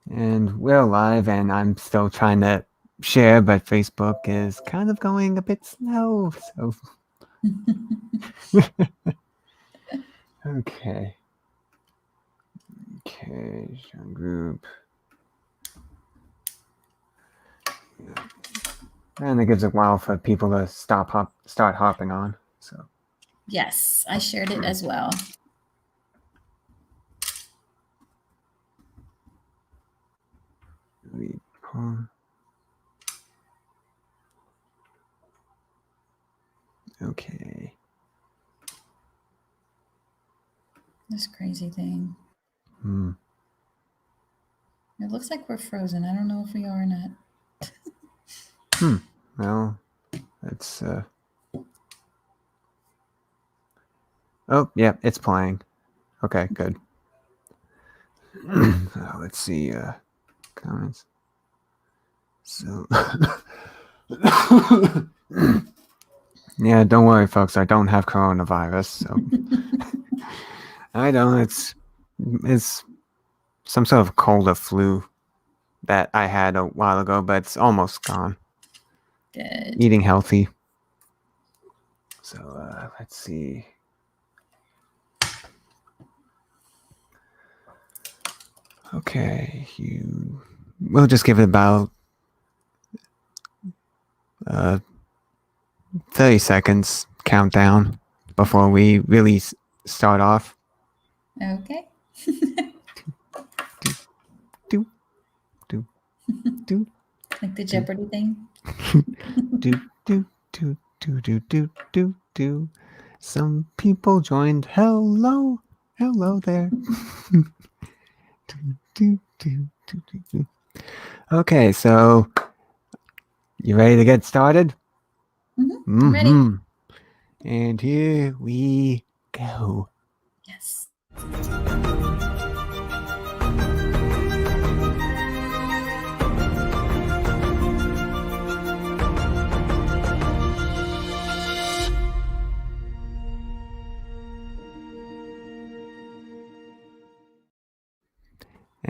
And we're live, and I'm still trying to share, but Facebook is kind of going a bit slow. So, okay. Okay, show group. And it gives a while for people to start hopping on. So, yes, I shared it as well. Okay. This crazy thing. Hmm. It looks like we're frozen. I don't know if we are or not. Well, it's oh, yeah, it's playing. Okay, good. Let's see comments. So yeah, don't worry, folks. I don't have coronavirus, so I don't. It's some sort of cold or flu that I had a while ago, but it's almost gone. Good. Eating healthy. So let's see. Okay, we'll just give it about 30 seconds countdown before we really start off. Okay. Do, do, do, Like the Jeopardy thing. do, do, do, do, do, do, do, do. Some people joined. Hello, hello there. do, do, do, do, do. Okay, so you ready to get started? I'm ready. And here we go. Yes.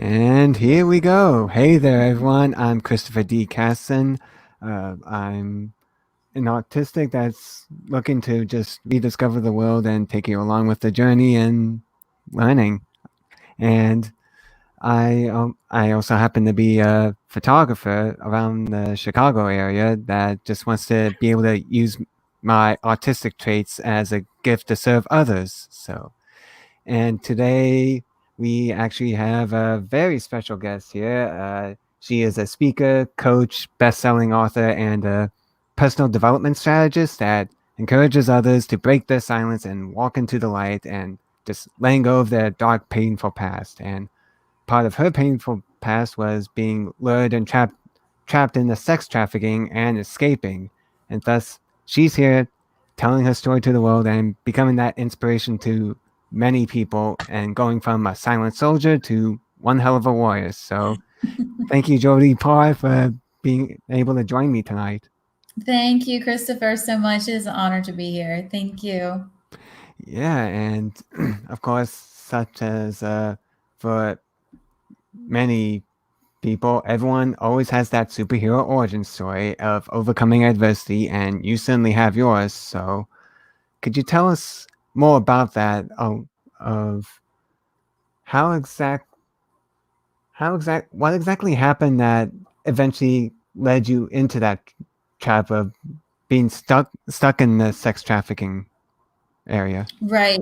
And here we go. Hey there, everyone. I'm Christopher D. Casson. I'm an autistic that's looking to just rediscover the world and take you along with the journey and learning. And I also happen to be a photographer around the Chicago area that just wants to be able to use my autistic traits as a gift to serve others. So, and today we actually have a very special guest here. She is a speaker, coach, best-selling author, and a personal development strategist that encourages others to break their silence and walk into the light and just letting go of their dark, painful past. And part of her painful past was being lured and trapped in the sex trafficking and escaping. And thus, she's here telling her story to the world and becoming that inspiration to many people and going from a silent soldier to one hell of a warrior. So, thank you, Jody Paar, for being able to join me tonight. Thank you, Christopher, so much. It is an honor to be here. Thank you. Yeah, and of course, such as for many people, everyone always has that superhero origin story of overcoming adversity, and you certainly have yours. So, could you tell us more about that? Of how what exactly happened that eventually led you into that trap of being stuck in the sex trafficking area? Right.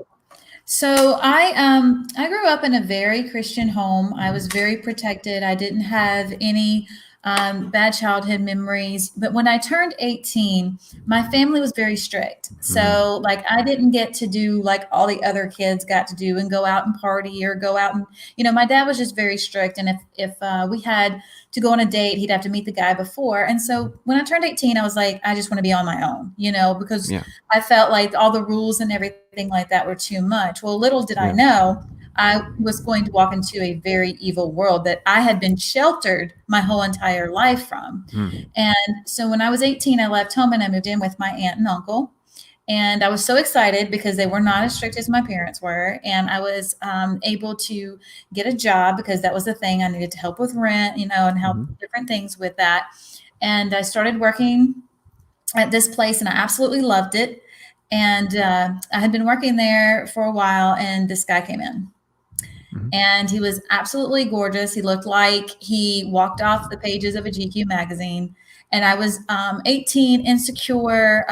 So I grew up in a very Christian home. I was very protected. I didn't have any bad childhood memories. But when I turned 18, my family was very strict. So like I didn't get to do like all the other kids got to do and go out and party or go out and my dad was just very strict. And if we had to go on a date, he'd have to meet the guy before. And so when I turned 18, I was like, I just want to be on my own, because Yeah. I felt like all the rules and everything like that were too much. Well, little did I know I was going to walk into a very evil world that I had been sheltered my whole entire life from. And so when I was 18, I left home and I moved in with my aunt and uncle. And I was so excited because they were not as strict as my parents were. And I was able to get a job because that was the thing. I needed to help with rent, and help Mhm. different things with that. And I started working at this place and I absolutely loved it. And I had been working there for a while and this guy came in Mhm. and he was absolutely gorgeous. He looked like he walked off the pages of a GQ magazine. And I was 18, insecure,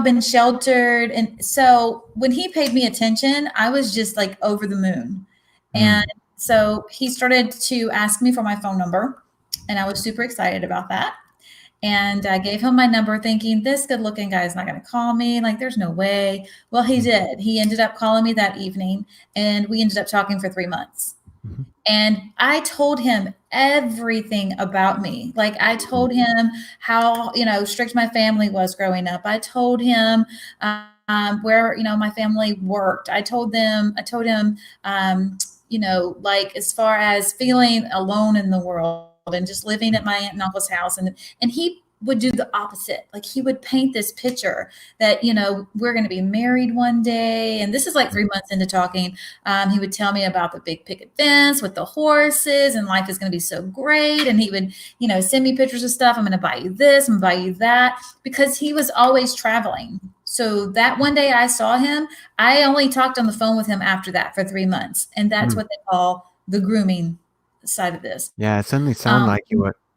been sheltered. And so when he paid me attention, I was just like over the moon. And Mm. so he started to ask me for my phone number. And I was super excited about that. And I gave him my number thinking this good looking guy is not going to call me. Like, there's no way. Well, he Mm. did. He ended up calling me that evening and we ended up talking for 3 months. Mhm. And I told him everything about me. Like, I Mm. told him how, strict my family was growing up. I told him where, my family worked. I told him, like as far as feeling alone in the world and just living at my aunt and uncle's house. And he would do the opposite. Like he would paint this picture that, we're going to be married one day. And this is like 3 months into talking. He would tell me about the big picket fence with the horses and life is going to be so great. And he would, send me pictures of stuff. I'm going to buy you this, I'm going to buy you that, because he was always traveling. So that one day I saw him, I only talked on the phone with him after that for 3 months. And that's Mm. what they call the grooming side of this. Yeah, it suddenly sounded Um, like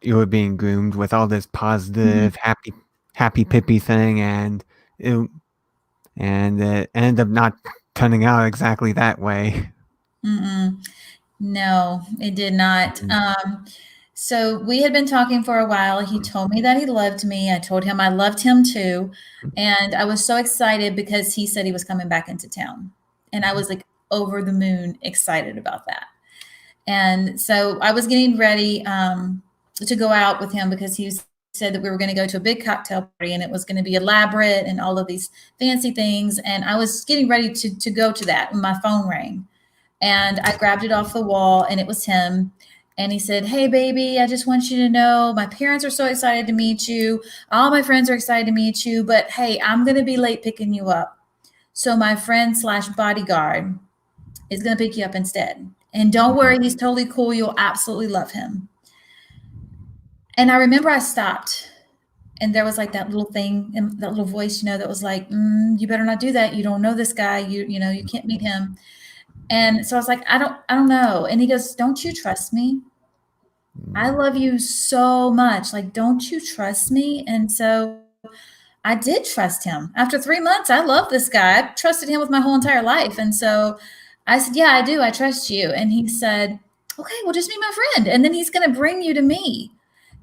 you were being groomed with all this mhm, positive, happy pippy thing, it it ended up not turning out exactly that way. mm-mm. No, it did not. Mm. So we had been talking for a while. He told me that he loved me. I told him I loved him too. And I was so excited because he said he was coming back into town. And I Mhm. was like over the moon excited about that. And so I was getting ready to go out with him because he said that we were going to go to a big cocktail party and it was going to be elaborate and all of these fancy things. And I was getting ready to go to that when my phone rang. And I grabbed it off the wall and it was him. And he said, "Hey, baby, I just want you to know my parents are so excited to meet you. All my friends are excited to meet you. But hey, I'm going to be late picking you up. So my friend slash bodyguard is going to pick you up instead. And don't Mm. worry, he's totally cool. You'll absolutely love him." And I remember I stopped and there was like that little thing and that little voice, that was like, you better not do that. You don't know this guy. You can't meet him. And so I was like, I don't know. And he goes, "Don't you trust me? I Mm. love you so much. Like, don't you trust me?" And so I did trust him. After 3 months, I love this guy. I trusted him with my whole entire life. And so I said, "Yeah, I do. I trust you." And he said, "Okay, well, just be my friend. And then he's going to bring you to me." Mm.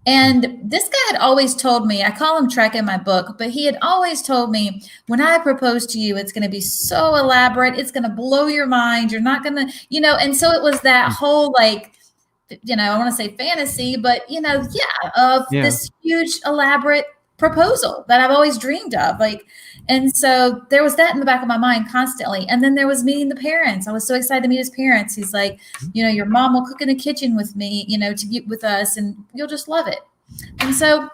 And this guy had always told me, I call him Trek in my book, but he had always told me, when I propose to you, it's going to be so elaborate. It's going to blow your mind. You're not going to, and so it was that Mm. whole like, I want to say fantasy, but, yeah, of Yeah. this huge, elaborate proposal that I've always dreamed of. Like, and so there was that in the back of my mind constantly. And then there was meeting the parents. I was so excited to meet his parents. He's like, Mhm. your mom will cook in the kitchen with me, to get with us and you'll just love it. And so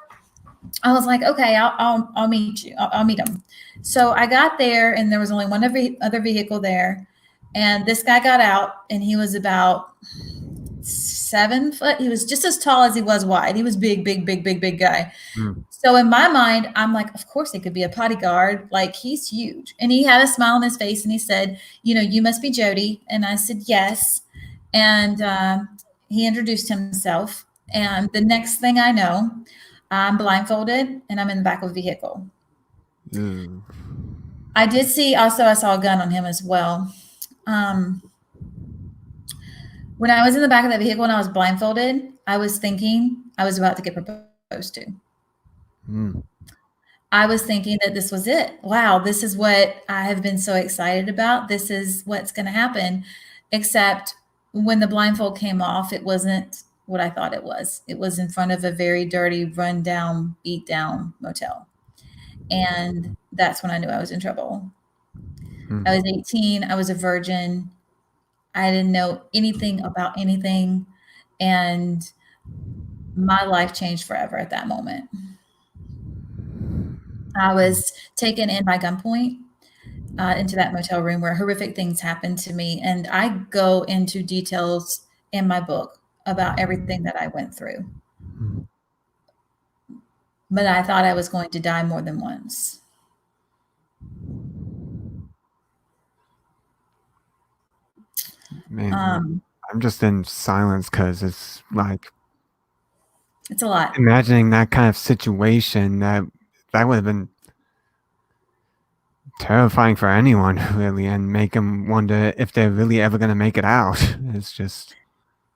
I was like, okay, I'll meet you. I'll meet him. So I got there and there was only one other vehicle there. And this guy got out and he was about 7 foot. He was just as tall as he was wide. He was big, big, big, big, big guy. Mm. So in my mind, I'm like, of course he could be a bodyguard. Like he's huge. And he had a smile on his face and he said, "You must be Jody." And I said, "Yes." And he introduced himself. And the next thing I know, I'm blindfolded and I'm in the back of a vehicle. Ooh. I did see also, I saw a gun on him as well. Um, when I was in the back of that vehicle and I was blindfolded, I was thinking I was about to get proposed to. Mm. I was thinking that this was it. Wow, this is what I have been so excited about. This is what's going to happen. Except when the blindfold came off, it wasn't what I thought it was. It was in front of a very dirty, run-down, beat-down motel. And that's when I knew I was in trouble. I Mm. was 18, I was a virgin. I didn't know anything about anything, and my life changed forever at that moment. I was taken in by gunpoint into that motel room where horrific things happened to me. And I go into details in my book about everything that I went through. Mm. But I thought I was going to die more than once. Man, Um, I'm just in silence because it's like it's a lot. imagining that kind of situation that would have been terrifying for anyone really, and make them wonder if they're really ever going to make it out. It's just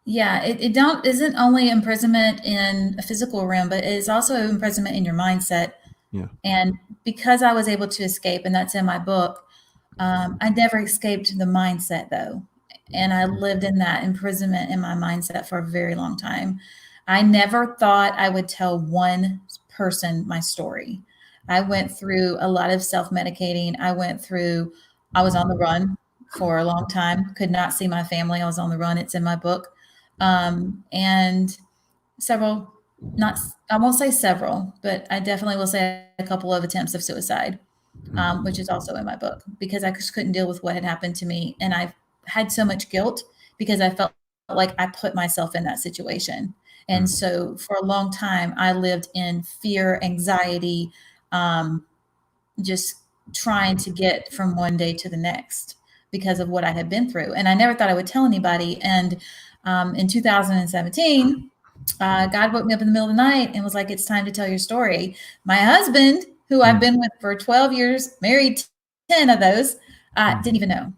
Yeah, it don't isn't only imprisonment in a physical realm, but it is also imprisonment in your mindset. yeah. And because I was able to escape, and that's in my book, I never escaped the mindset though. And I lived in that imprisonment in my mindset for a very long time. I never thought I would tell one person my story. I went through a lot of self medicating. I was on the run for a long time, could not see my family. I was on the run. It's in my book. And several, not, I won't say several, but I definitely will say a couple of attempts of suicide, which is also in my book, because I just couldn't deal with what had happened to me. And I had so much guilt because I felt like I put myself in that situation. And Mm. so for a long time, I lived in fear, anxiety, um, just trying to get from one day to the next because of what I had been through. And I never thought I would tell anybody. And in 2017, God woke me up in the middle of the night and was like, it's time to tell your story. My husband, who I've Mm. been with for 12 years, married 10 of those, didn't Mm. even know.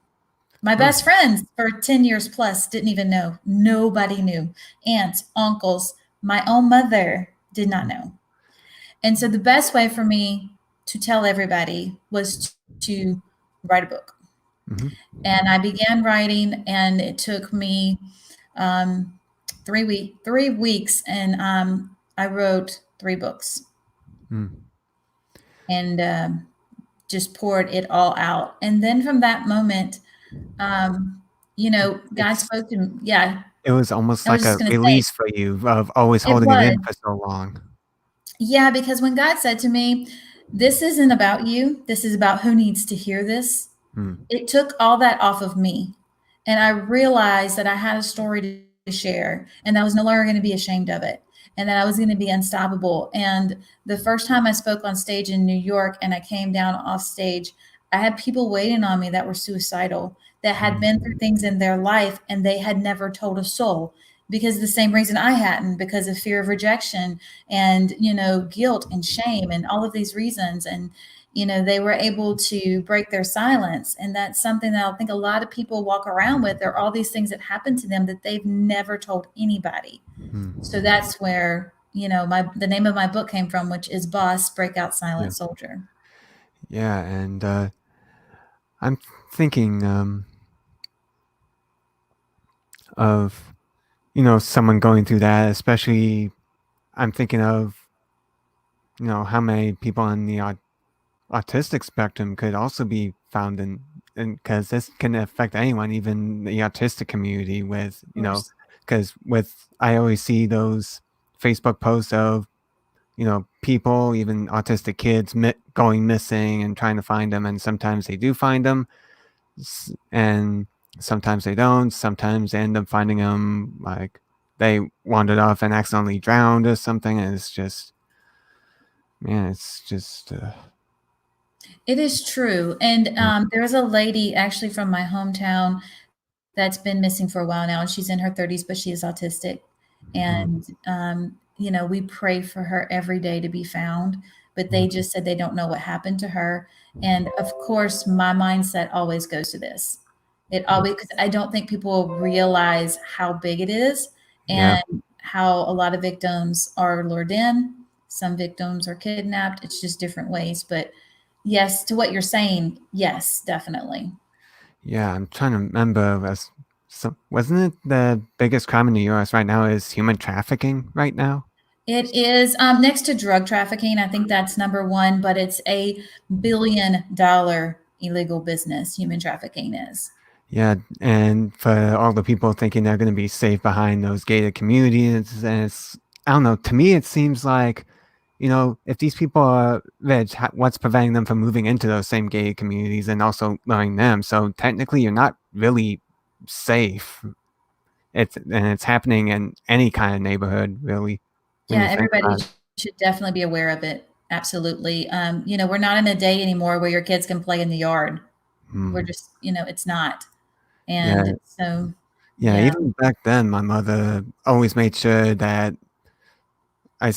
My Oh. best friends for 10 years plus didn't even know. Nobody knew. Aunts, uncles, my own mother did not know. And so the best way for me to tell everybody was to write a book. Mm-hmm. And I began writing, and it took me um, 3 weeks, and I wrote 3 books, Mm. and just poured it all out. And then from that moment, um, God It's spoke to me. Yeah, it was almost I was like just a going to say release for you of always it holding it was. in for so long. Yeah, because when God said to me, this isn't about you, this is about who needs to hear this, Mm. it took all that off of me. And I realized that I had a story to share, and I was no longer going to be ashamed of it, and that I was going to be unstoppable. And the first time I spoke on stage in New York and I came down off stage, I had people waiting on me that were suicidal, that had been through Mm. things in their life and they had never told a soul, because the same reason I hadn't, because of fear of rejection and, guilt and shame and all of these reasons. And they were able to break their silence. And that's something that I think a lot of people walk around with. There are all these things that happen to them that they've never told anybody. So Mm. that's where, the name of my book came from, which is B.O.S.S, Breakout Yeah. Silent Soldier. Yeah, and I'm thinking of someone going through that, especially I'm thinking of how many people on the autistic spectrum could also be found in, and because this can affect anyone, even the autistic community. With Of course. because with I always see those Facebook posts of people, even autistic kids, going missing and trying to find them, and sometimes they do find them, and sometimes they don't. Sometimes they end up finding them like they wandered off and accidentally drowned or something, and it's just, man, it's just It is true. And mm. there was a lady actually from my hometown that's been missing for a while now, and she's in her 30s, but she is autistic. Mm. And we pray for her every day to be found, but they Mm. just said they don't know what happened to her. And of course, my mindset always goes to this. It always, because I don't think people realize how big it is, Yeah. and how a lot of victims are lured in. Some victims are kidnapped. It's just different ways. But yes, to what you're saying, yes, definitely. Yeah, I'm trying to remember. Wasn't it the biggest crime in the U.S. right now is human trafficking right now? It is next to drug trafficking. I think that's number one, but it's $1 billion illegal business. Human trafficking is. Yeah, and for all the people thinking they're going to be safe behind those gated communities, and I don't know. To me, it seems like if these people are rich, what's preventing them from moving into those same gay communities and also luring them? So technically, you're not really safe. It's happening in any kind of neighborhood, really, when Yeah, you think everybody about it. should definitely be aware of it. Absolutely. We're not in a day anymore where your kids can play in the yard. We're Mm. just, it's not. Yeah, And so, yeah. yeah. Even back then, my mother always made sure that I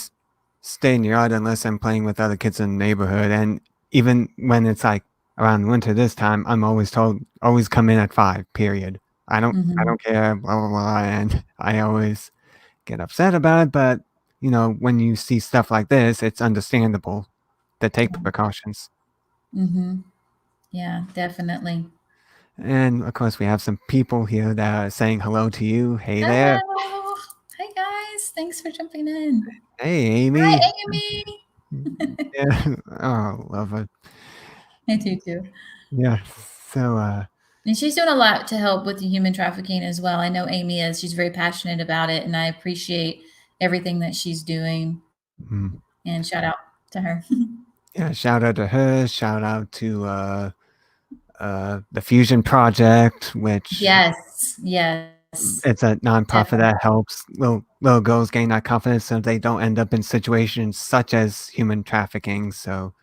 stay in the yard unless I'm playing with other kids in the neighborhood. And even when it's like around winter this time, I'm always told always come in at 5. Period. I Hmm. don't care. Blah blah blah. And I always get upset about it. But when you see stuff like this, it's understandable to take precautions. Hmm. Yeah, definitely. And of course, we have some people here that are saying hello to you. Hey there. Oh, hey guys. Thanks for jumping in. Hey, Amy. Hi, Amy. Yeah. Oh, love it. I do too. Yeah. So, And she's doing a lot to help with the human trafficking as well. I know Amy is. She's very passionate about it, and I appreciate everything that she's doing. mm, And shout out to her. yeah, shout out to her. Shout out to the Fusion Project, which Yes, yes, it's a nonprofit definitely. that helps little girls gain that confidence so they don't end up in situations such as human trafficking. So,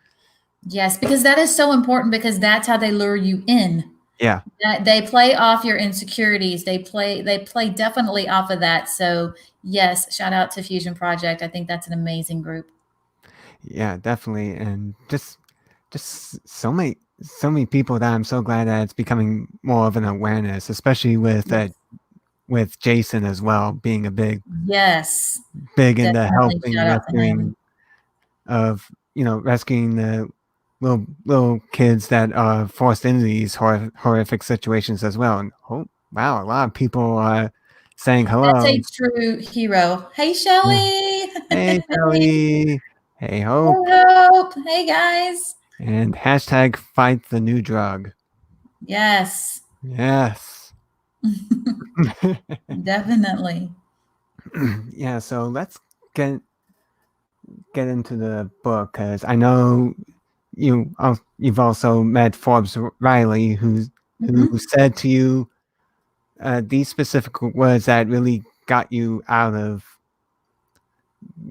Yes, because that is so important because that's how they lure you in. yeah, That they play off your insecurities. They play definitely off of that. So yes, shout out to Fusion Project. I think that's an amazing group. yeah, definitely, and just so many people that I'm so glad that it's becoming more of an awareness, especially Yes. with Jason as well being a Yes. big into Definitely helping shout out to him. rescuing the little kids that are forced into these horrific situations as well. And oh wow, a lot of people are saying That's hello. a true hero. Hey, Yeah. Shelly. Hey Hey, Shelly. Hey Hope. Hope. Hey, guys. And hashtag fight the new drug. Yes. Yes. Definitely. Yeah, so let's get get into the book because I know you've also met Forbes Riley, who Mhm. said to you these specific words that really got you out of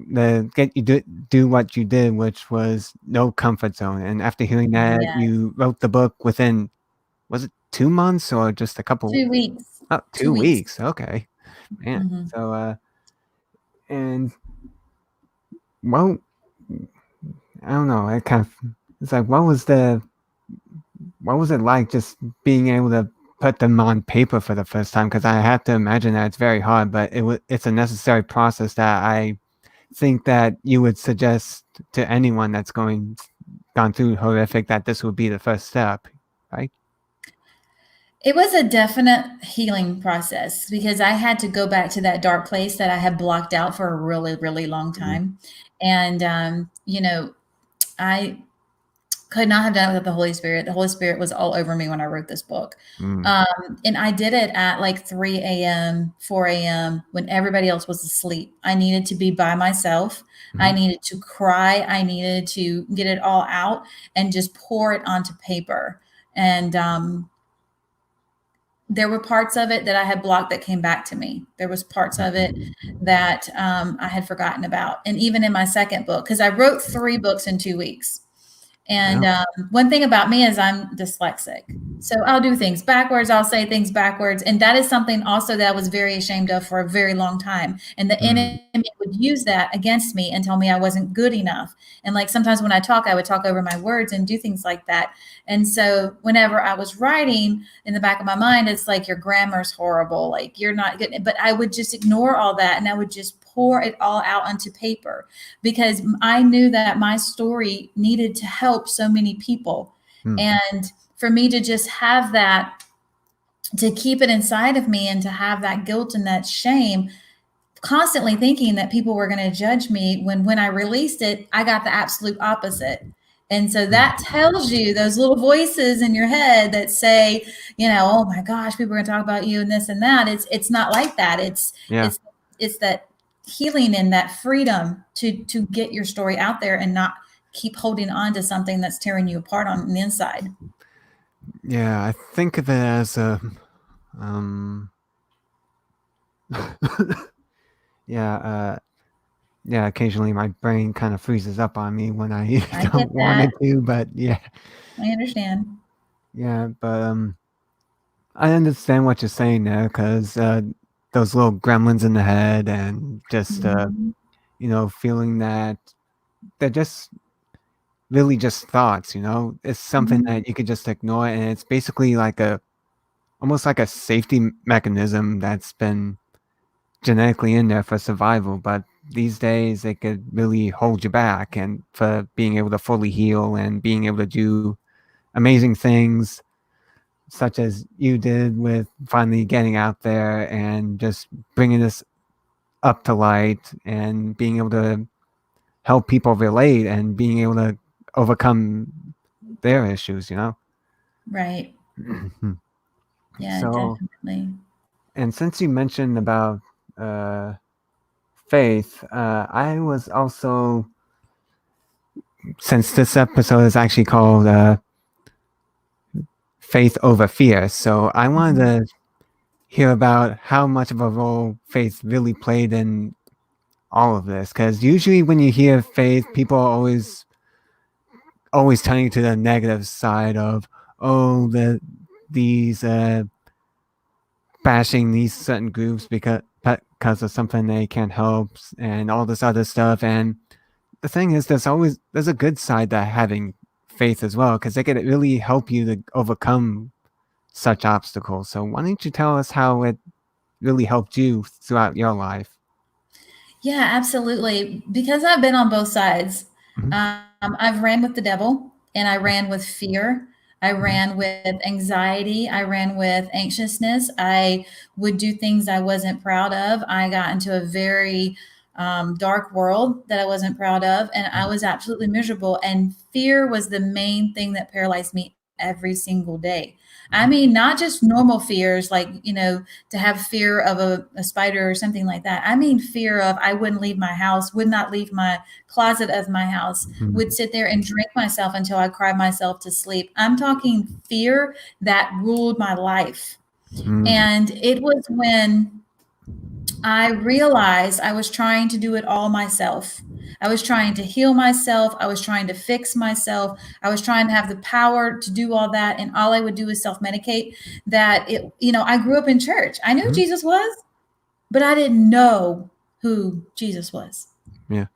the get you do what you did, which was no comfort zone. And after hearing that, Yeah. you wrote the book within was it 2 months or just a couple? 2 weeks. Oh, 2 2 weeks. weeks. Okay, man. Mhm. So and well, I don't know. It's like what was it like just being able to put them on paper for the first time? Because I have to imagine that it's very hard, but it's a necessary process that I think that you would suggest to anyone that's gone through horrific that this would be the first step, right? It was a definite healing process because I had to go back to that dark place that I had blocked out for a really, really long Mm, time. And, I could not have done it without the Holy Spirit. The Holy Spirit was all over me when I wrote this book. mm, And I did it at like 3 a.m., 4 a.m., when everybody else was asleep. I needed to be by myself. I mhm, needed to cry. I needed to get it all out and just pour it onto paper. And there were parts of it that I had blocked that came back to me. There was parts of it that I had forgotten about. And even in my second book, because I wrote 3 books in 2 weeks. And yeah, one thing about me is I'm dyslexic. So I'll do things backwards. I'll say things backwards. And that is something also that I was very ashamed of for a very long time. And the mm, enemy would use that against me and tell me I wasn't good enough. And like sometimes when I talk, I would talk over my words and do things like that. And so whenever I was writing in the back of my mind, it's like your grammar's horrible. Like you're not good. But I would just ignore all that and I would just pour it all out onto paper because I knew that my story needed to help so many people. mm, And for me to just have that, to keep it inside of me and to have that guilt and that shame, constantly thinking that people were going to judge me when I released it, I got the absolute opposite. And so mm, that tells you those little voices in your head that say, oh my gosh, people are going to talk about you and this and that. It's not like that. yeah, It's it's that healing and that freedom to get your story out there and not keep holding on to something that's tearing you apart on the inside. Yeah, I think of it as a um yeah, yeah, occasionally my brain kind of freezes up on me when I I get don't want that. it to, but yeah. I understand. Yeah, but I understand what you're saying there cuz those little gremlins in the head and just Mhm. feeling that they're just really just thoughts, It's something Mhm. that you could just ignore, and it's basically like a almost like a safety mechanism that's been genetically in there for survival, but these days it could really hold you back and for being able to fully heal and being able to do amazing things such as you did with finally getting out there and just bringing this up to light and being able to help people relate and being able to overcome their issues. Right. Yeah, So, definitely. and since you mentioned about uh, faith, I was also, since this episode is actually called Faith Over Fear, so I wanted Mhm. to hear about how much of a role faith really played in all of this. Because usually when you hear faith, people are always turning to the negative side of, oh, these bashing these certain groups because of something they can't help and all this other stuff. And the thing is, there's a good side to having faith as well because they can really help you to overcome such obstacles. So why don't you tell us how it really helped you throughout your life? Yeah, absolutely. Because I've been on both sides. Mhm, I've ran with the devil and I ran with fear. I mhm, ran with anxiety. I ran with anxiousness. I would do things I wasn't proud of. I got into a very dark world that I wasn't proud of, and I mhm, was absolutely miserable. And fear was the main thing that paralyzed me every single day. I mean, mhm, not just normal fears, like, to have fear of a spider or something like that. I mean, fear of I wouldn't leave my house, would not leave my closet of my house, would mhm, sit there and drink myself until I cried myself to sleep. I'm talking fear that ruled my life. mhm, And it was when I realized I was trying to do it all myself. I was trying to heal myself. I was trying to fix myself. I was trying to have the power to do all that. And all I would do is self medicate. I grew up in church. I knew who mhm. Jesus was, but I didn't know who Jesus was. Yeah.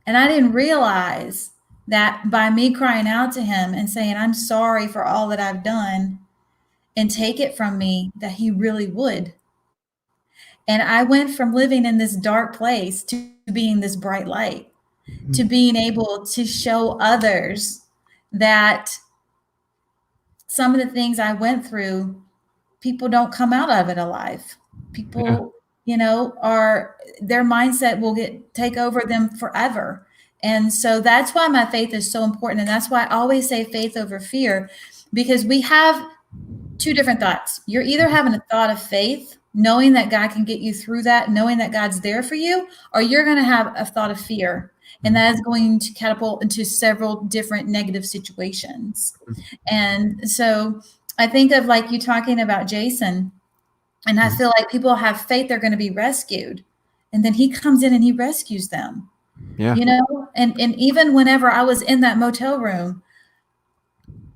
And I didn't realize that by me crying out to him and saying, I'm sorry for all that I've done and take it from me, that he really would. And I went from living in this dark place to being this bright light, to Mhm, being able to show others that some of the things I went through, people don't come out of it alive. yeah. People, are their mindset will get take over them forever. And so that's why my faith is so important. And that's why I always say faith over fear, because we have two different thoughts. You're either Mhm, having a thought of faith, knowing that God can get you through that, knowing that God's there for you, or you're going to have a thought of fear. And mhm, that is going to catapult into several different negative situations. mhm, And so I think of like you talking about Jason, and I mhm. feel like people have faith they're going to be rescued. And then he comes in and he rescues them, Yeah. and even whenever I was in that motel room,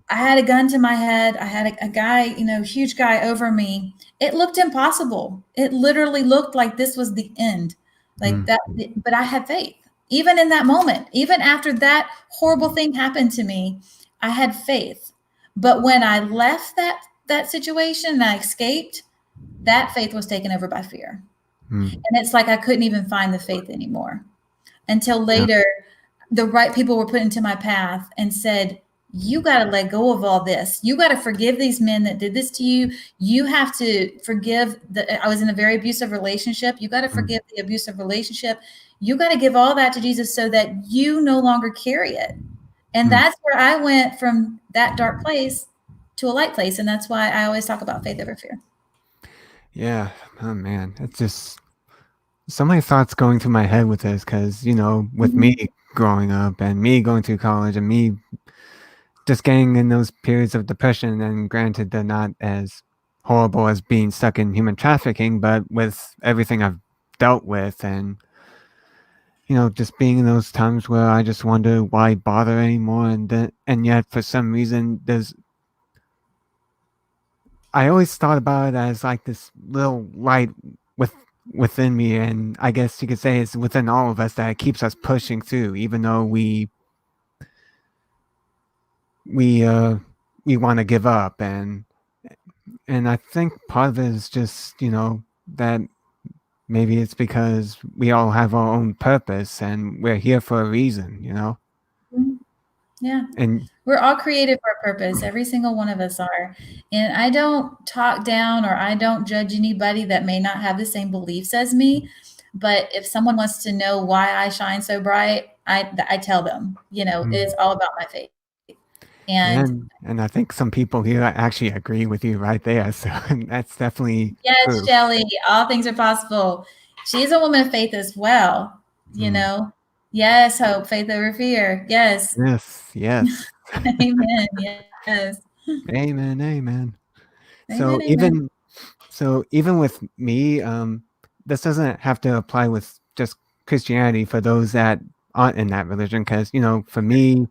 I had a gun to my head. I had a guy, huge guy over me. It looked impossible. It literally looked like this was the end. Like Mhm, that, but I had faith. Even in that moment, even after that horrible thing happened to me, I had faith. But when I left that situation and I escaped, that faith was taken over by fear. mhm. And it's like I couldn't even find the faith anymore until Yeah. later the right people were put into my path and said, you got to let go of all this. You got to forgive these men that did this to you. You have to forgive I was in a very abusive relationship. You got to Mhm, forgive the abusive relationship. You got to give all that to Jesus so that you no longer carry it. And mhm. that's where I went from that dark place to a light place. And that's why I always talk about faith over fear. Yeah. Oh man, it's just so many thoughts going through my head with this because, with me Mhm. growing up and me going through college and me just getting in those periods of depression, and granted, they're not as horrible as being stuck in human trafficking, but with everything I've dealt with and, just being in those times where I just wonder why bother anymore. And yet for some reason, I always thought about it as like this little light with within me, and I guess you could say it's within all of us that keeps us pushing through, even though we uh we want to give up. And I think part of it is just, that maybe it's because we all have our own purpose and we're here for a reason. Mhm. Yeah. And We're all created for a purpose. Every single one of us are. And I don't talk down or I don't judge anybody that may not have the same beliefs as me. But if someone wants to know why I shine so bright, I tell them, mm, it's all about my faith. And and I think some people here actually agree with you right there. So that's definitely yes, proof. Shelley, all things are possible. She's a woman of faith as well, you Mm. know. Yes, hope, faith over fear. Yes. Yes, yes. Amen. Yes. Amen, amen. So Amen. Amen. even with me, this doesn't have to apply with just Christianity for those that aren't in that religion, because for me,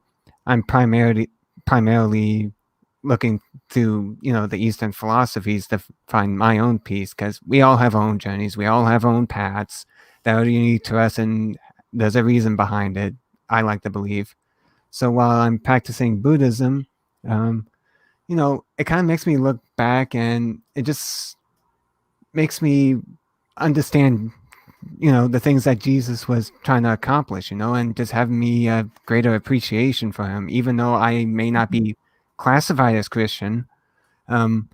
I'm primarily looking to the Eastern philosophies to find my own peace, because we all have our own journeys, we all have our own paths that are unique to us, and there's a reason behind it. I like to believe. So while I'm practicing Buddhism, um, it kind of makes me look back, and it just makes me understand, the things that Jesus was trying to accomplish, and just have me a greater appreciation for him, even though I may not be classified as Christian. Um,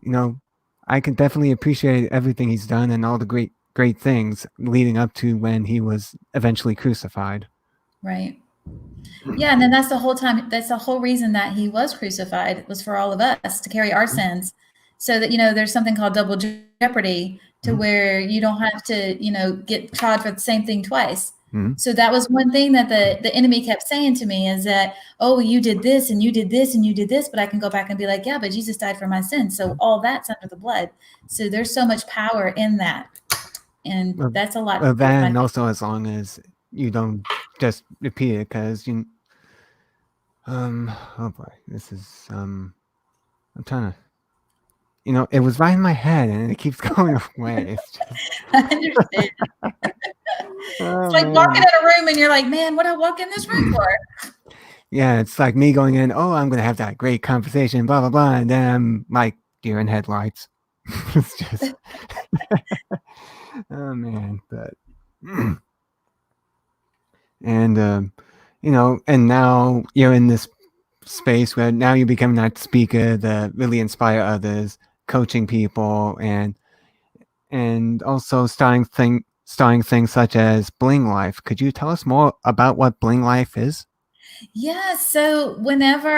you know, I can definitely appreciate everything he's done and all the great things leading up to when he was eventually crucified. Right. Yeah, and then that's the whole time. That's the whole reason that he was crucified was for all of us to carry our sins, so that there's something called double jeopardy, to Mhm, where you don't have to get tried for the same thing twice. mhm, So that was one thing that the enemy kept saying to me is that, oh, you did this and you did this and you did this, but I can go back and be like, yeah, but Jesus died for my sins, so mhm. all that's under the blood. So there's so much power in that, and Well, that's a lot to well, do with that, my and faith. also as long as you don't just repeat it, because oh boy, this is I'm trying to, it was right in my head and it keeps going away. It's just, I understand. It's oh like walking man. in a room and you're like, man, what I walk in this room for? Yeah, it's like me going in, oh, I'm gonna have that great conversation, blah blah blah, and then I'm like deer in headlights. It's just, oh man, but and and now you're in this space where now you become that speaker that really inspire others, coaching people, and also starting things such as Bling Life. Could you tell us more about what Bling Life is? Yeah. So whenever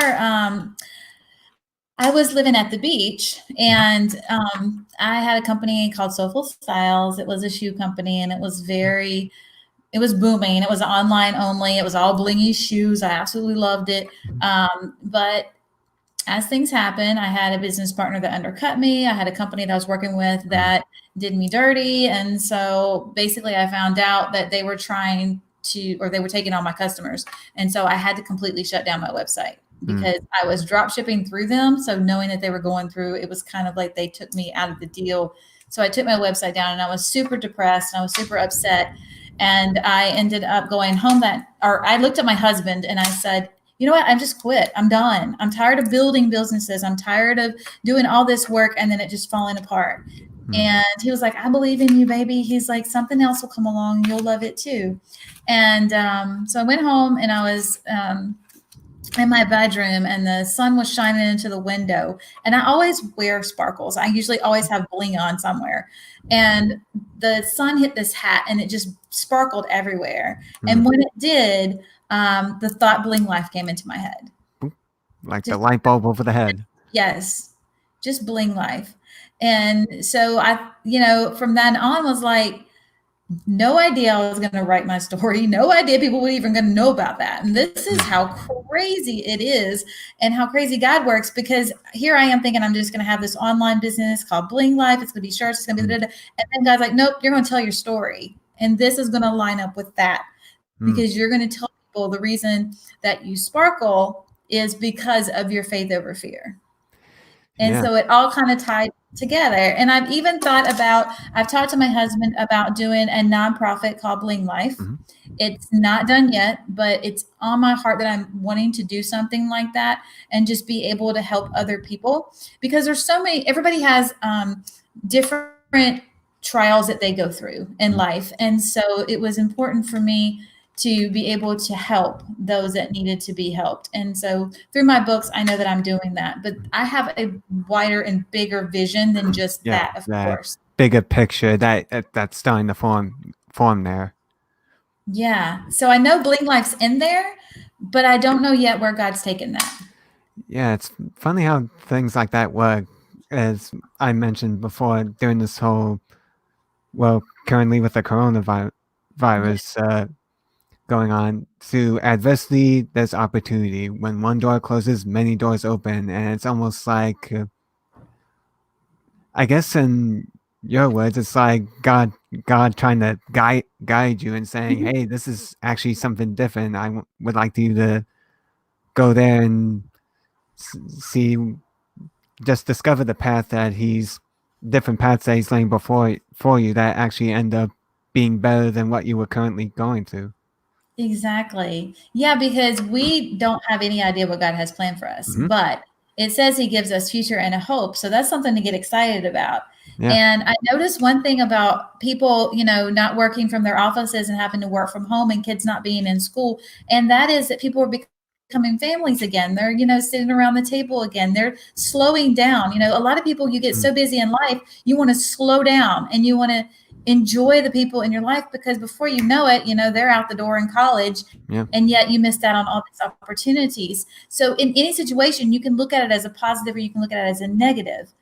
I was living at the beach, Mhm, and I had a company called Soulful Styles. It was a shoe company, and it was booming. It was online only. It was all blingy shoes. I absolutely loved it. mhm, But as things happen, I had a business partner that undercut me. I had a company that I was working with mhm, that did me dirty. And so basically, I found out that they were trying to, or they were taking all my customers. And so I had to completely shut down my website mhm, because I was drop shipping through them. So knowing that they were going through, it was kind of like they took me out of the deal. So I took my website down and I was super depressed and I was super upset. And I ended up going home or I looked at my husband and I said, you know what? I'm just quit. I'm done. I'm tired of building businesses. I'm tired of doing all this work and then it just falling apart. mhm, And he was like, I believe in you, baby. He's like, something else will come along. You'll love it too. And so I went home and I was in my bedroom and the sun was shining into the window. And I always wear sparkles. I usually always have bling on somewhere. And the sun hit this hat and it just sparkled everywhere. And mhm. when it did, the thought bling life came into my head. Boop, like the Just light bulb over the head. yes, just bling life. And so I, from then on was like, No idea I was going to write my story. No idea people were even going to know about that. And this is how crazy it is and how crazy God works, because here I am thinking I'm just going to have this online business called Bling Life. It's going to be shirts. It's going to be da, da, da. And then God's like, nope, you're going to tell your story. And this is going to line up with that, because you're going to tell people the reason that you sparkle is because of your faith over fear. And Yeah. so it all kind of tied together. And I've even thought about, I've talked to my husband about doing a nonprofit called Bling Life. Mm-hmm. It's not done yet, but it's on my heart that I'm wanting to do something like that and just be able to help other people, because there's so many, everybody has different trials that they go through in life. And so it was important for me to be able to help those that needed to be helped. And so through my books, I know that I'm doing that, but I have a wider and bigger vision than just Yeah, that, of that course. bigger picture that's starting to form there. Yeah. So I know Bling Life's in there, but I don't know yet where God's taken that. Yeah, it's funny how things like that work. As I mentioned before, during this whole, well, currently with the Yeah, virus going on, through adversity, there's opportunity. When one door closes, many doors open, and it's almost like, I guess in your words, it's like God trying to guide you and saying, mhm, "Hey, this is actually something different. Would like you to go there and see, just discover the path that he's different paths that he's laying before for you that actually end up being better than what you were currently going through." exactly. Yeah, because we don't have any idea what God has planned for us, Hmm. but it says He gives us future and a hope. So that's something to get excited about. Yeah. And I noticed one thing about people, not working from their offices and having to work from home and kids not being in school. And that is that people are becoming families again. They're, sitting around the table again. They're slowing down. A lot of people, you get so Mm. busy in life, you want to slow down and you want to enjoy the people in your life, because before you know it, they're out the door in college, Yeah. and yet you missed out on all these opportunities. So in any situation, you can look at it as a positive or you can look at it as a negative.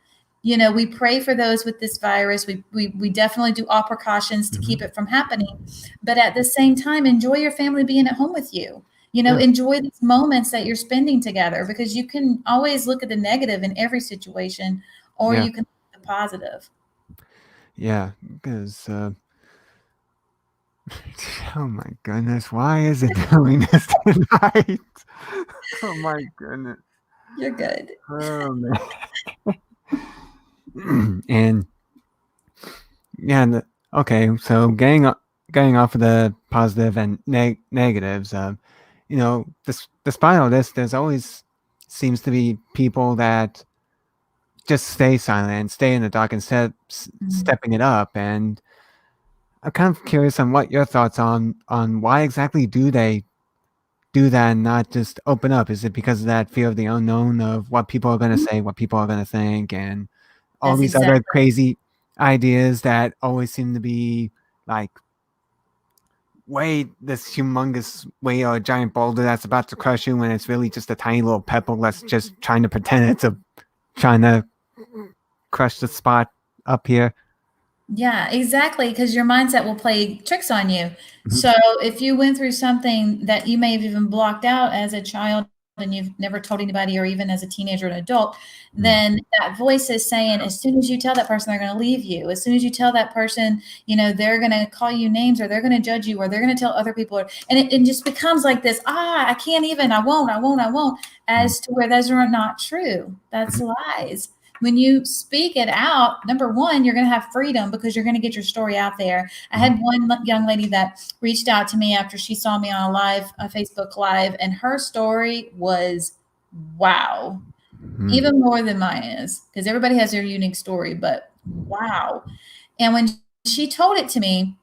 We pray for those with this virus. We definitely do all precautions to keep Hmm. it from happening, but at the same time, enjoy your family being at home with you. Yeah. Enjoy these moments that you're spending together, because you can always look at the negative in every situation, or Yeah. you can look at the positive. Yeah. Because oh my goodness, why is it doing this tonight? Oh my goodness. You're good. Oh man. And yeah, okay. So getting off of the positive and negatives, despite all this, there's always seems to be people that just stay silent and stay in the dark instead of Mhm. stepping it up. And I'm kind of curious on what your thoughts on why exactly do they do that and not just open up? Is it because of that fear of the unknown of what people are going to say, what people are going to think, and all That's these other exactly. crazy ideas that always seem to be like, wait, this humongous weight or a giant boulder that's about to crush you when it's really just a tiny little pebble that's just trying to pretend trying to crush the spot up here. Yeah, exactly. Because your mindset will play tricks on you. Mhm. So if you went through something that you may have even blocked out as a child and you've never told anybody, or even as a teenager or an adult, Mm. then that voice is saying, as soon as you tell that person, they're going to leave you. As soon as you tell that person, they're going to call you names, or they're going to judge you, or they're going to tell other people. And it just becomes like this, I can't even, I won't, Mm. as to where those are not true. That's Mhm. lies. When you speak it out, number one, you're going to have freedom, because you're going to get your story out there. I Mhm. had one young lady that reached out to me after she saw me on a Facebook Live, and her story was wow, Mhm. even more than mine is, because everybody has their unique story, but wow. And when she told it to me,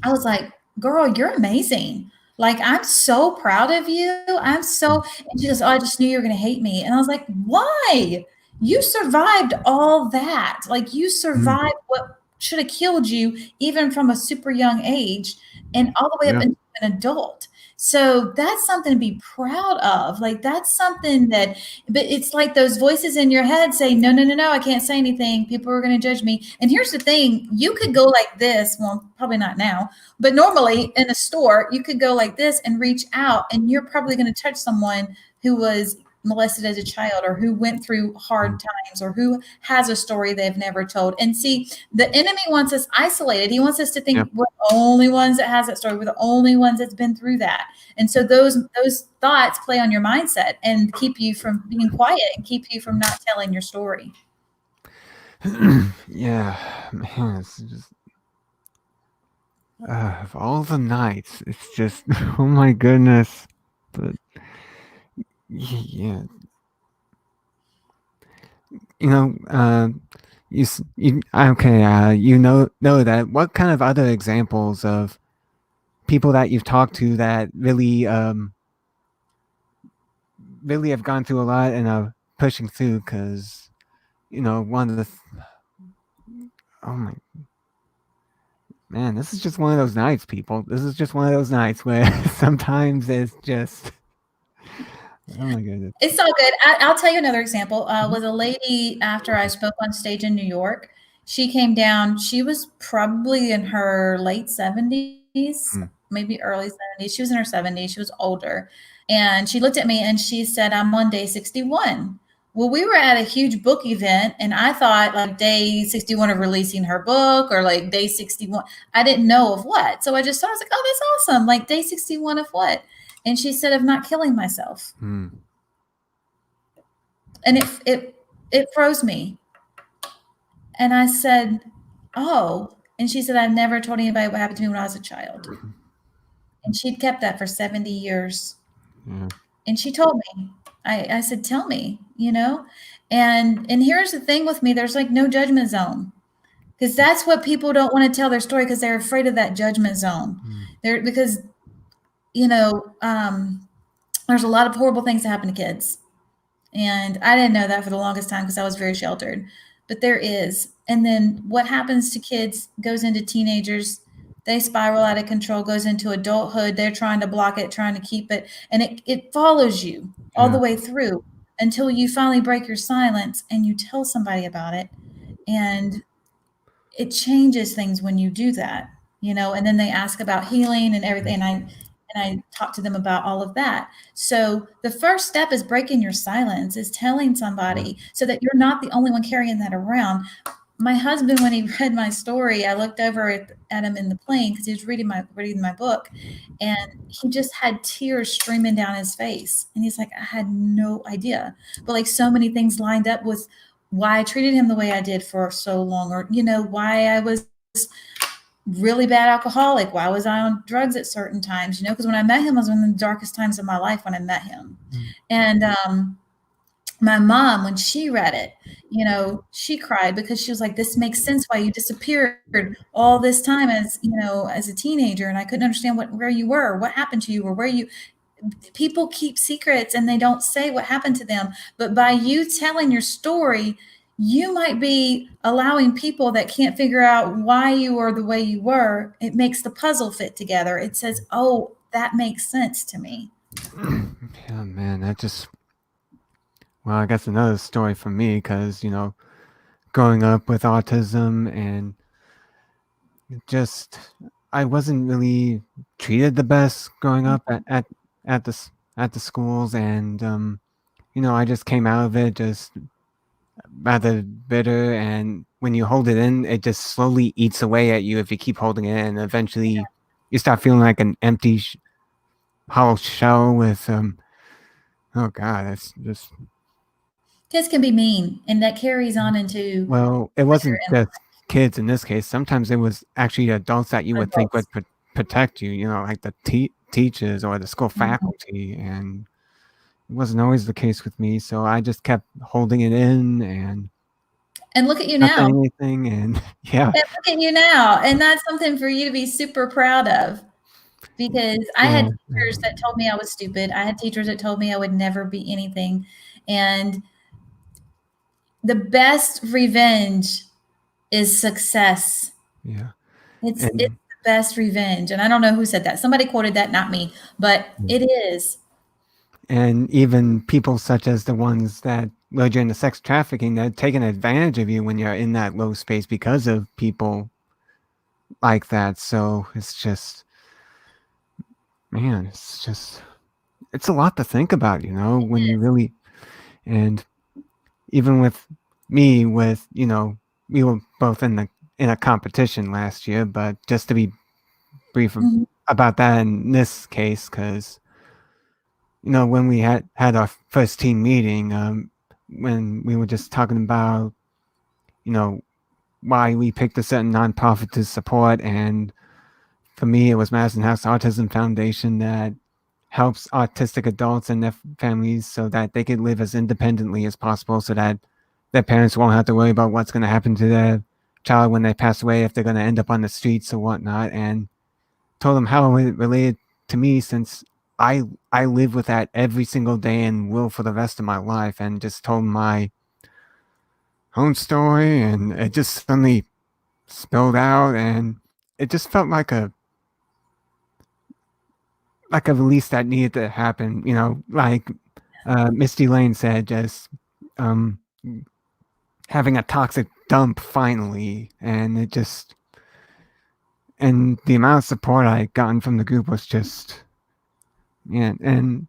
I was like, girl, you're amazing. Like, I'm so proud of you. I'm so, and she goes, oh, I just knew you were going to hate me. And I was like, why? You survived all that. Like, you Mhm. survived what should have killed you, even from a super young age, and all the way up Yeah. until an adult. So that's something to be proud of. Like that's something that, but it's like those voices in your head saying, no, no, no, no, I can't say anything. People are going to judge me. And here's the thing, you could go like this. Well, probably not now, but normally in a store, you could go like this and reach out, and you're probably going to touch someone who was molested as a child or who went through hard times or who has a story they've never told. And see, the enemy wants us isolated. He wants us to think Yep. we're the only ones that has that story. We're the only ones that's been through that. And so those thoughts play on your mindset and keep you from being quiet and keep you from not telling your story. Yeah, man, it's just of all the nights, it's just oh my goodness. But yeah, you know, okay, know that. What kind of other examples of people that you've talked to that really have gone through a lot and are pushing through? Because one of the oh my man, this is just one of those nights, people. This is just one of those nights where sometimes it's just oh my goodness. It's all good. I'll tell you another example. Mhm. Was a lady after I spoke on stage in New York. She came down. She was probably in her late 70s, Mm, maybe early 70s. She was in her 70s. She was older. And she looked at me and she said, I'm on day 61. Well, we were at a huge book event, and I thought like day 61 of releasing her book or like day 61. I didn't know of what. So I just thought, I was like, oh, that's awesome. Like day 61 of what? And she said, of not killing myself. mm, And it froze me. And I said, "Oh." And she said, "I've never told anybody what happened to me when I was a child." And she'd kept that for 70 years. yeah, And she told me. I said, "Tell me," you know? And here's the thing with me, there's like no judgment zone. Because that's what people don't want to tell their story because they're afraid of that judgment zone. mm, They're because you know, there's a lot of horrible things that happen to kids. And I didn't know that for the longest time because I was very sheltered. But there is. And then what happens to kids goes into teenagers. They spiral out of control, goes into adulthood. They're trying to block it, trying to keep it. And it follows you all the yeah, way through until you finally break your silence and you tell somebody about it. And it changes things when you do that, and then they ask about healing and everything. And I talk to them about all of that. So the first step is breaking your silence, is telling yeah, somebody so that you're not the only one carrying that around. My husband, when he read my story, I looked over at him in the plane because he was reading my book, and he just had tears streaming down his face. And he's like, I had no idea. But like so many things lined up with why I treated him the way I did for so long, or why I was really bad alcoholic, why was I on drugs at certain times, because when I met him, I was one of the darkest times of my life when I met him. mm, And my mom, when she read it, she cried because she was like, this makes sense why you disappeared all this time as a teenager, and I couldn't understand where you were, what happened to you, or where you people keep secrets and they don't say what happened to them. But by you telling your story, you might be allowing people that can't figure out why you were the way you were. It makes the puzzle fit together. It says, oh, that makes sense to me. yeah, man. That just well, I guess another story for me because growing up with autism and just I wasn't really treated the best growing up at at the schools, and I just came out of it just rather bitter, and when you hold it in, it just slowly eats away at you if you keep holding it in. Eventually, you start feeling like an empty, hollow shell with oh god, it's just Kids can be mean, and that carries on into well, it later wasn't in just kids in this case. Sometimes it was actually adults that you would think would adults. protect you, like the teachers or the school Mhm. faculty, and it wasn't always the case with me. So I just kept holding it in and And look at you not now. saying anything, and yeah, And look at you now. And that's something for you to be super proud of. Because I had yeah, teachers that told me I was stupid. I had teachers that told me I would never be anything. And the best revenge is success. yeah, It's and the best revenge. And I don't know who said that. Somebody quoted that, not me, but it is. And even people such as the ones that led you into sex trafficking, they're taking advantage of you when you're in that low space because of people like that. So it's just, man, it's a lot to think about, when you really, and even with me, we were both in a competition last year, but just to be brief Mhm. about that in this case, because when we had our first team meeting, when we were just talking about, you know, why we picked a certain nonprofit to support, and for me, it was Madison House Autism Foundation that helps autistic adults and their families so that they can live as independently as possible, so that their parents won't have to worry about what's going to happen to their child when they pass away, if they're going to end up on the streets or whatnot, and told them how it related to me, since I live with that every single day and will for the rest of my life, and just told my own story, and it just suddenly spilled out, and it just felt like a release that needed to happen, like Misty Lane said, just um, having a toxic dump finally, and and the amount of support I gotten from the group was just, yeah, and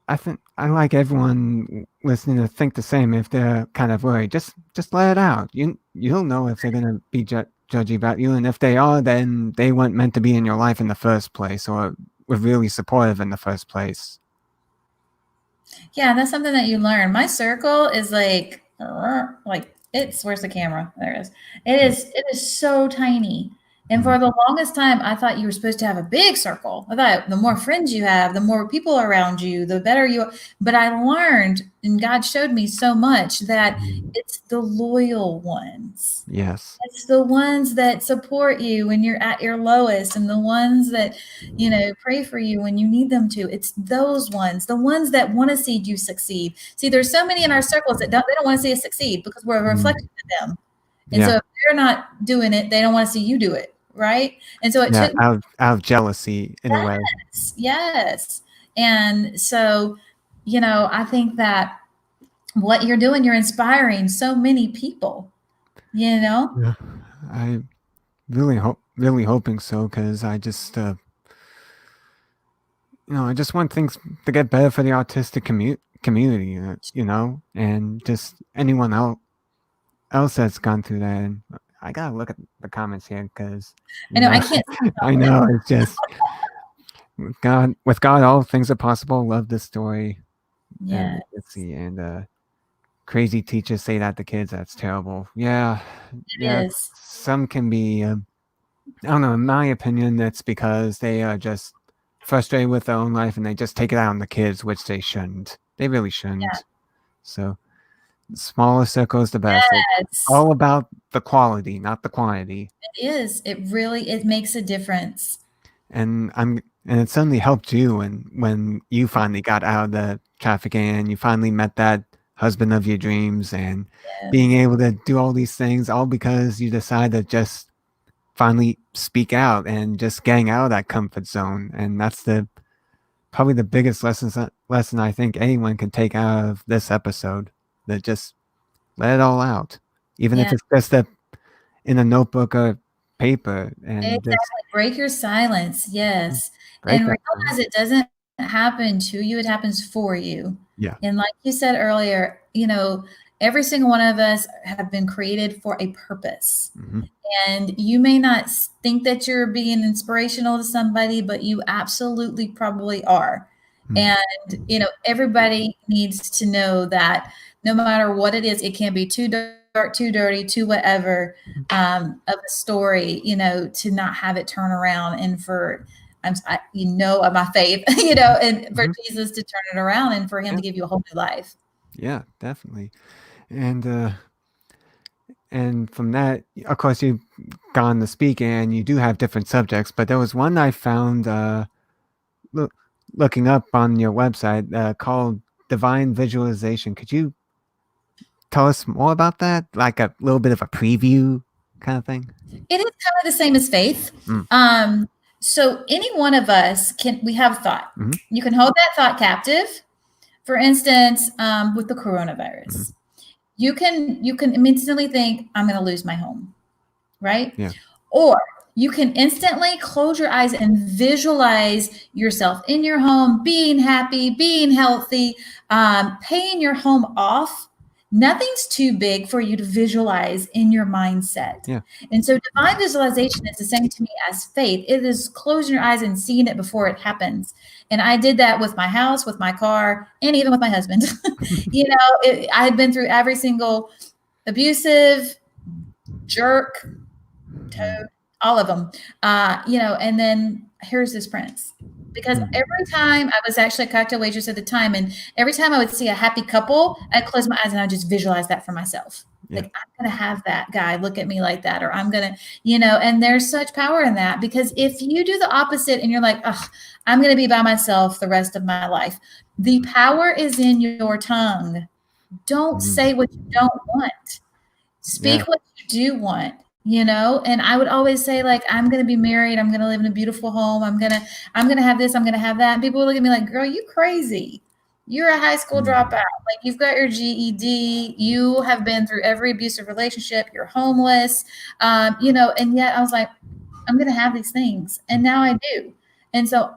I think I like everyone listening to think the same. If they're kind of worried, just let it out. You'll know if they're gonna be judgy about you, and if they are, then they weren't meant to be in your life in the first place, or were really supportive in the first place. Yeah, that's something that you learn. My circle is like it's where's the camera? There it is. It is so tiny. And Mm-hmm. for the longest time, I thought you were supposed to have a big circle. I thought the more friends you have, the more people around you, the better you. But I learned, and God showed me so much that it's the loyal ones. Yes. It's the ones that support you when you're at your lowest, and the ones that, pray for you when you need them to. It's those ones, the ones that want to see you succeed. See, there's so many in our circles that don't want to see us succeed because we're a reflection of them. And so Yeah. if they're not doing it, they don't want to see you do it, right? And so it Yeah. took Out of jealousy in a way. yes, yes. And so, I think that what you're doing, you're inspiring so many people, you know? Yeah. I really hoping so, because I just I just want things to get better for the autistic community, and just anyone else that's gone through that. And I gotta look at the comments here, because I know I can't I know it's just with God, all things are possible. Love this story. yeah, Let's see, and crazy teachers say that to kids. That's terrible. Yeah, it yeah. is. Some can be. I don't know. In my opinion, that's because they are just frustrated with their own life, and they just take it out on the kids, which they shouldn't. They really Yeah. shouldn't. So, smaller circles, the best. It's Yes, all about the quality, not the quantity. it is. It makes a difference. And it suddenly helped you when you finally got out of the trafficking, and you finally met that husband of your dreams, and being Yes. able to do all these things, all because you decided to just finally speak out and just getting out of that comfort zone. And that's probably the biggest lesson I think anyone can take out of this episode. That just let it all out, even if Yeah, it's just in a notebook or paper, and just exactly. Break your silence. Yes. break And that. realize it doesn't happen to you, it happens for you. Yeah. And like you said earlier, every single one of us have been created for a purpose. Hmm. And you may not think that you're being inspirational to somebody, but you absolutely probably are. And, everybody needs to know that no matter what it is, it can be too dark, too dirty, too whatever of a story, to not have it turn around and for, my faith, and for Hmm. Jesus to turn it around and for him Yeah. to give you a whole new life. Yeah, definitely. And from that, of course, you've gone to speak, and you do have different subjects. But there was one I found look, looking up on your website, called Divine Visualization. Could you tell us more about that? Like a little bit of a preview? kind of thing? It is kind of the same as faith. Mm. Um, so any one of us can, we have thought. Mm-hmm. You can hold that thought captive. For instance, with the Mm-hmm. coronavirus, you can instantly think, I'm going to lose my home, right? Yeah. Or you can instantly close your eyes and visualize yourself in your home, being happy, being healthy, paying your home off. Nothing's too big for you to visualize in your mindset. Yeah. And so divine visualization is the same to me as faith. It is closing your eyes and seeing it before it happens. And I did that with my house, with my car, and even with my husband. I had been through every single abusive, jerk, Mm. toad, all of them. And then here's this prince. Because Mm. every time I was actually a cocktail waitress at the time, and every time I would see a happy couple, I'd close my eyes and I'd just visualize that for myself. Yeah. Like, I'm going to have that guy look at me like that, or I'm going to, and there's such power in that, because if you do the opposite and you're like, oh, I'm going to be by myself the rest of my life, the power is in your tongue. Don't Mm. say what you don't want. Yeah. Speak what you do want. And I would always say, like, I'm going to be married, I'm going to live in a beautiful home, I'm going to have this, I'm going to have that. And people would look at me like, girl, you crazy. You're a high school Mm. dropout. Like, you've got your GED, you have been through every abusive relationship, you're homeless. And yet I was like, I'm going to have these things, and now I do. And so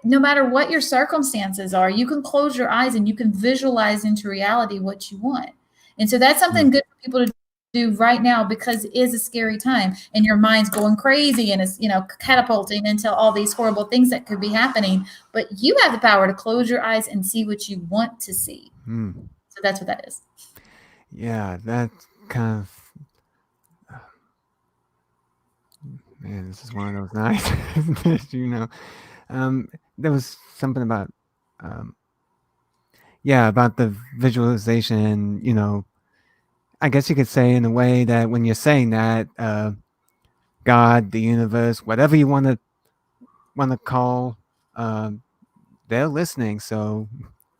no matter what your circumstances are, you can close your eyes and you can visualize into reality what you want. And so that's Mm. something good for people to do right now, because it is a scary time and your mind's going crazy and it's, catapulting into all these horrible things that could be happening. But you have the power to close your eyes and see what you want to see. Mm. So that's what that is. Yeah, that's kind of. Man, this is one of those nights. There was something about, um, about the visualization. I guess you could say in a way that when you're saying that, God, the universe, whatever you want to call, um, they're listening. So,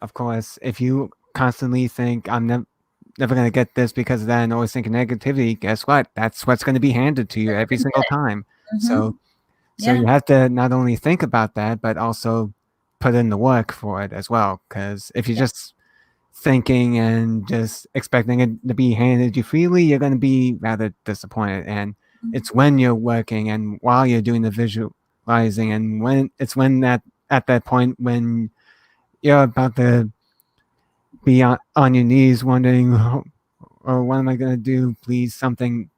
of course, if you constantly think I'm never going to get this because of that, and always thinking negativity, guess what? That's what's going to be handed to you every single time. Mm-hmm. So Yeah. you have to not only think about that, but also put in the work for it as well. Because if you're Yeah. just thinking and just expecting it to be handed you freely, you're going to be rather disappointed. And it's when you're working and while you're doing the visualizing, and when that at that point when you're about to be on your knees wondering, or what am I going to do? Please, something.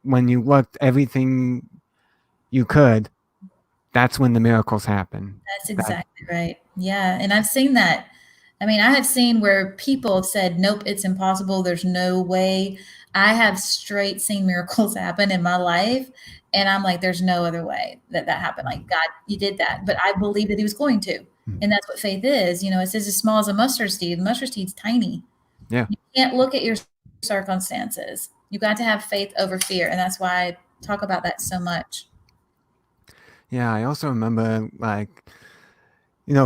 When you worked everything you could, that's when the miracles happen. That's That. exactly right. Yeah. And I've seen that. I mean, I have seen where people have said, nope, it's impossible. There's no way. I have straight seen miracles happen in my life. And I'm like, there's no other way that happened. Like, God, you did that. But I believe that he was going to. And that's what faith is. It says as small as a mustard seed. The mustard seed's tiny. Yeah. You can't look at your circumstances. You got to have faith over fear. And that's why I talk about that so much. Yeah, I also remember, like,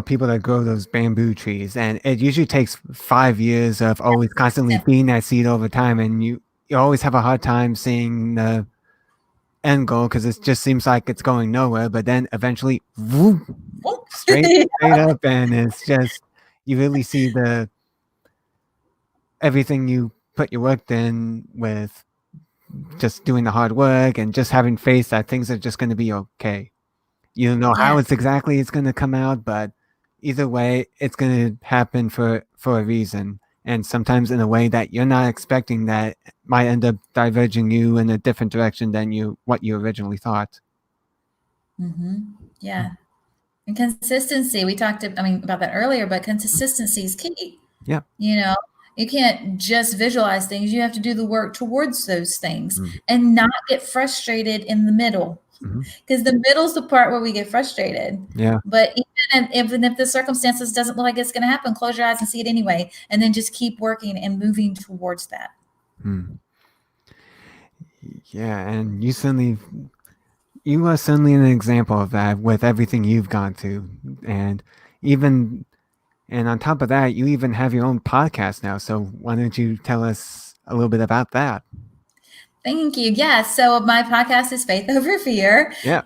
people that grow those bamboo trees, and it usually takes 5 years of always constantly feeding that seed over time, and you always have a hard time seeing the end goal because it just seems like it's going nowhere, but then eventually, whoop, straight up, and it's just, you really see everything you put your work in with just doing the hard work and just having faith that things are just going to be okay. You don't know how Yeah. it's going to come out, but either way, it's going to happen for a reason. And sometimes in a way that you're not expecting, that might end up diverging you in a different direction than what you originally thought. Mm-hmm. Yeah. And consistency, we talked about that earlier, but consistency is key. Yeah. You can't just visualize things. You have to do the work towards those things Mm-hmm. and not get frustrated in the middle, because the middle's the part where we get frustrated. Yeah. But even if the circumstances doesn't look like it's going to happen, close your eyes and see it anyway, and then just keep working and moving towards that. Yeah, and you are certainly an example of that with everything you've gone to, and on top of that, you even have your own podcast now. So why don't you tell us a little bit about that? Thank you. Yes. So my podcast is Faith Over Fear, Yeah.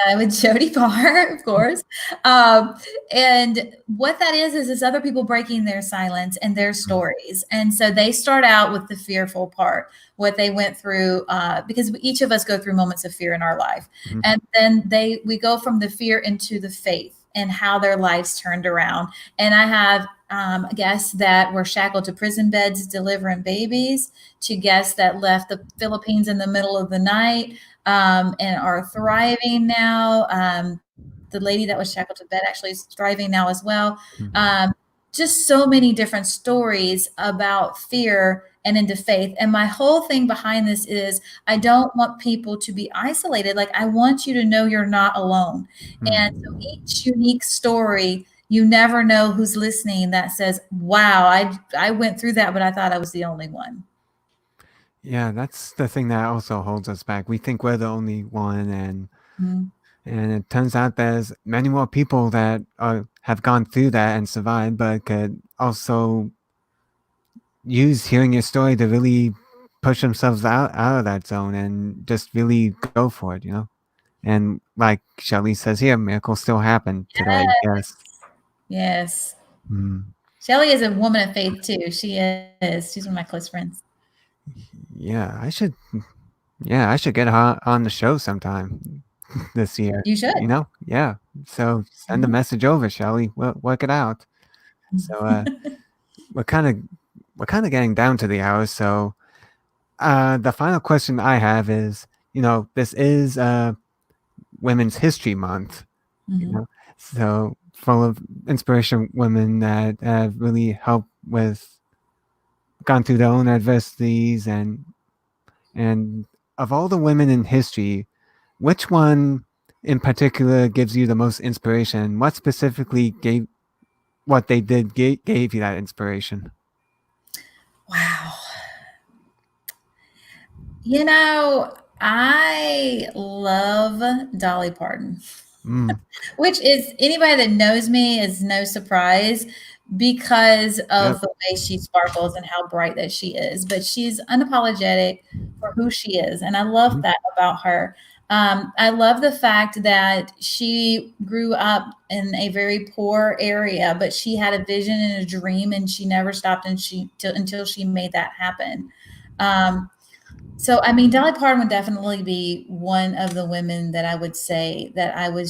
and with Jody Paar, of course. Um, and what that is other people breaking their silence and their Mm, stories. And so they start out with the fearful part, what they went through, because each of us go through moments of fear in our life, mhm, and then we go from the fear into the faith and how their lives turned around. And I have guests that were shackled to prison beds delivering babies, to guests that left the Philippines in the middle of the night, and are thriving now. The lady that was shackled to bed actually is thriving now as well. mhm, Um, just so many different stories about fear and into faith. And my whole thing behind this is I don't want people to be isolated. Like, I want you to know you're not alone. And so mm. each unique story, you never know who's listening that says, wow, I went through that, but I thought I was the only one. Yeah, that's the thing that also holds us back. We think we're the only one, Mhm. and it turns out there's many more people that have gone through that and survived, but could also use hearing your story to really push themselves out of that zone and just really go for it, you know? And like Shelly says here, miracles still happen today. Yes. Yes. Mm. Shelly is a woman of faith too. She is. She's one of my close friends. Yeah, I should. Yeah, I should get her on the show sometime this year. You should. You know? Yeah. So send a Mhm. message over, Shelly. We'll work it out. So we're kind of we're kind of getting down to the hour. So the final question I have is, this is Women's History Month. You Mhm. know, so full of inspiration women that have really helped with gone through their own adversities and of all the women in history, which one in particular gives you the most inspiration? What specifically gave what they did gave you that inspiration? Wow. You know, I love Dolly Parton. Mm, Which is, anybody that knows me is no surprise because yep. of the way she sparkles and how bright that she is. But she's unapologetic for who she is. And I love Mhm, that about her. I love the fact that she grew up in a very poor area, but she had a vision and a dream, and she never stopped until she made that happen. Um, so, I mean, Dolly Parton would definitely be one of the women that I would say I live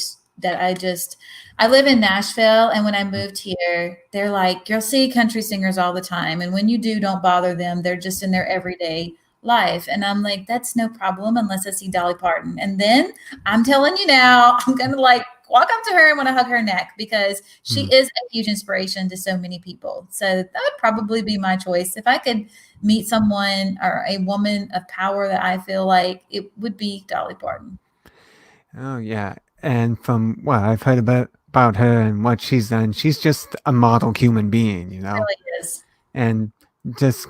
in Nashville. And when I mhm, moved here, they're like, you'll see country singers all the time. And when you do, don't bother them. They're just in their everyday life. And I'm like, that's no problem unless I see Dolly Parton. And then I'm telling you now, I'm going to like walk up to her and want to hug her neck because she mm. is a huge inspiration to so many people. So that would probably be my choice. If I could meet someone or a woman of power, that I feel like it would be Dolly Parton. Oh yeah. And from what I've heard about her and what she's done, she's just a model human being, Really is. And just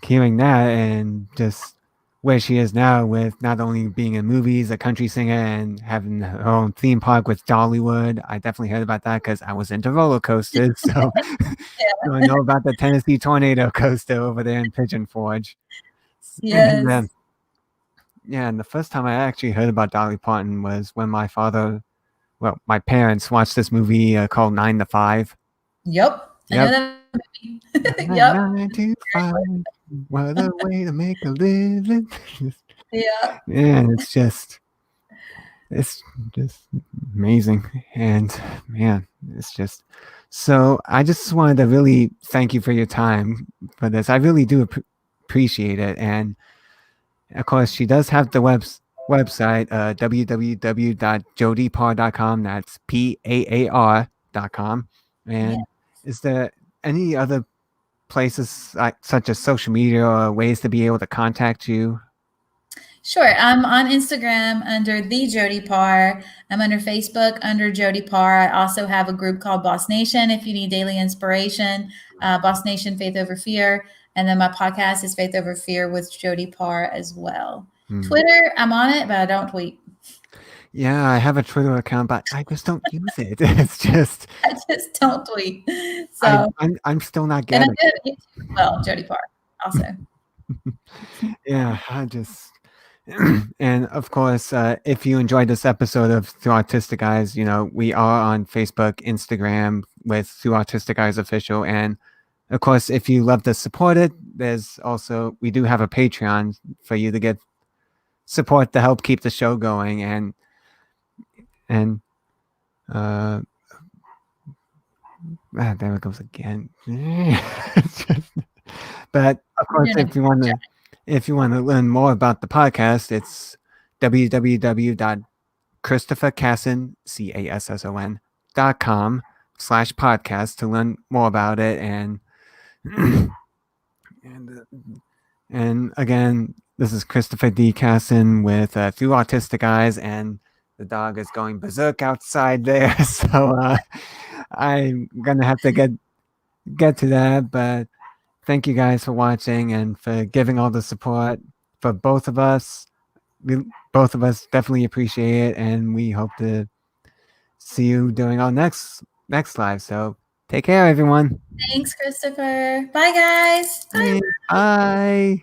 hearing that and just where she is now with not only being in movies, a country singer, and having her own theme park with Dollywood. I definitely heard about that because I was into roller coasters. So, so I know about the Tennessee Tornado Coaster over there in Pigeon Forge. And Yes. yeah, and the first time I actually heard about Dolly Parton was when my parents watched this movie called 9 to 5. Yep. I know Yep. that movie. Yep. 9 to 5. What a way to make a living. Yeah. And it's just amazing. And man, it's just so I just wanted to really thank you for your time for this. I really do appreciate it. And of course, she does have the website, www.jodypar.com. That's PAAR.com. Yeah. And is there any other places such as social media or ways to be able to contact you? Sure. I'm on Instagram under the Jody Paar. I'm under Facebook under Jody Paar. I also have a group called Boss Nation if you need daily inspiration. Boss Nation, Faith Over Fear. And then my podcast is Faith Over Fear with Jody Paar as well. Hmm. Twitter, I'm on it, but I don't tweet. Yeah, I have a Twitter account, but I just don't use it. It's just I just don't tweet. So, I'm still not and I getting do have a YouTube as well, Jody Park, also. Yeah, I just and of course, if you enjoyed this episode of Through Autistic Eyes, we are on Facebook, Instagram with Through Autistic Eyes Official, and of course, if you love to support it, we do have a Patreon for you to get support to help keep the show going, and uh, there it goes again. But of course, You're doing a great job. if you want to learn more about the podcast, it's www.christophercasson.com/podcast to learn more about it and and again, this is Christopher D. Casson with Through Autistic Eyes, and the dog is going berserk outside there, so I'm gonna have to get to that. But thank you guys for watching and for giving all the support for both of us. Both of us definitely appreciate it, and we hope to see you during our next live. So take care, everyone. Thanks, Christopher. Bye, guys. Bye. Bye.